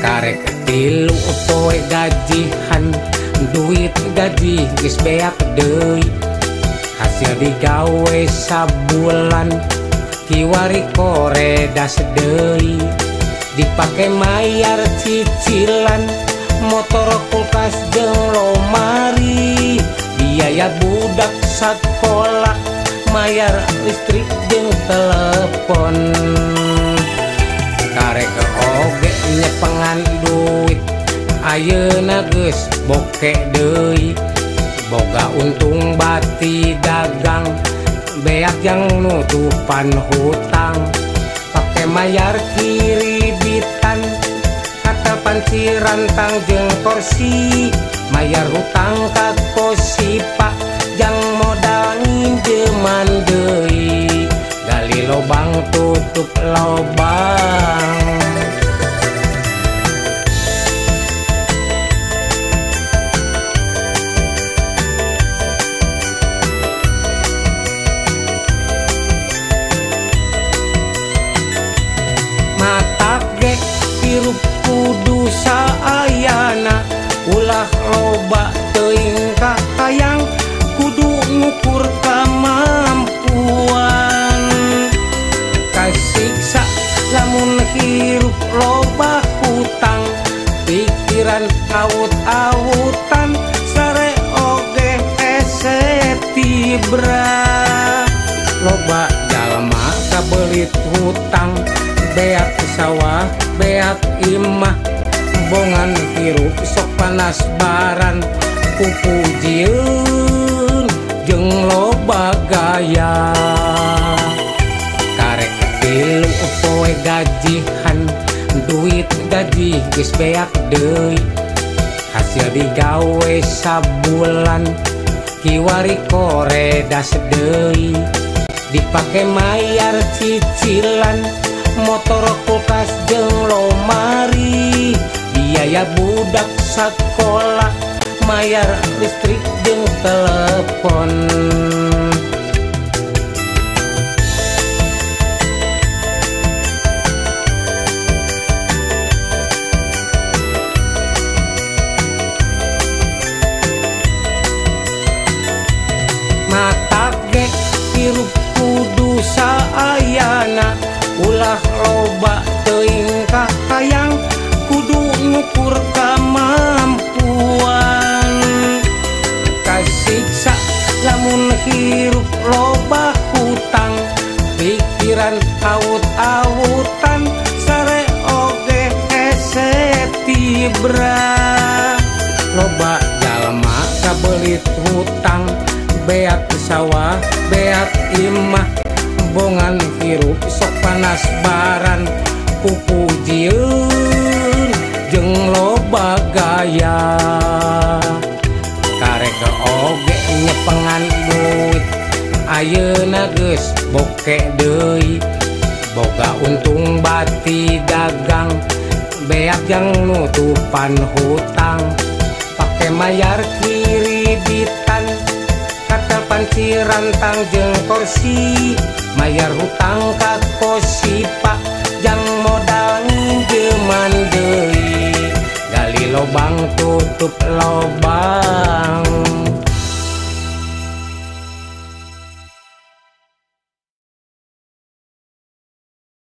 Karek tilu poe gajihan, duit gaji geus beak deui. Hasil digawe sabulan, kiwari koredas deui. Dipake mayar cicilan, motor kulkas jeung lomari. Biaya budak sakola, mayar listrik jeung telepon. Karek oge nyepengan duit, ayeuna geus boke deui. Boga untung bati dagang, beak yang nutupan hutang. Pake mayar kiribitan, kata panci rantang jeung kursi. Mayar hutang ka kosipa, jang modal nginjeman deui. Gali lobang tutup lobang. Hirup kudu saayana, ulah loba teuing kahayang, kudu ngukur kamampuan. Kasiksa lamun hirup loba hutang, pikiran awut-awutan, sare oge hese tibra. Loba jalma kabelit hutang, beak sawah beak imah, bongan hirup sok panas baran. Pupujieun jeung loba gaya. Karek tilu poe gajihan, duit gaji geus beak deui. Hasil digawe sabulan, kiwari koredas deui. Dipake mayar cicilan, motor kulkas jeung lomari. Biaya budak sakola, mayar listrik jeung telepon. Mata ge hirup kudu saayana, ulah loba teuing kahayang, kudu ngukur kamampuan. Kasiksa lamun hirup loba hutang, pikiran awut-awutan, sare oge hese tibra. Loba jalma kabelit hutang, beak sawah beak imah, bongan hirup sok panas baran. Pupujieun jeung loba gaya. Karek oge nyepengan duit, ayeuna geus boke deui. Boga untung bati dagang, beak yang nutupan hutang. Pake mayar kiribitan, kata panci rantang jeung kursi. Mayar hutang ka kosipa, jang modal nginjeman deui. Gali lobang tutup lobang.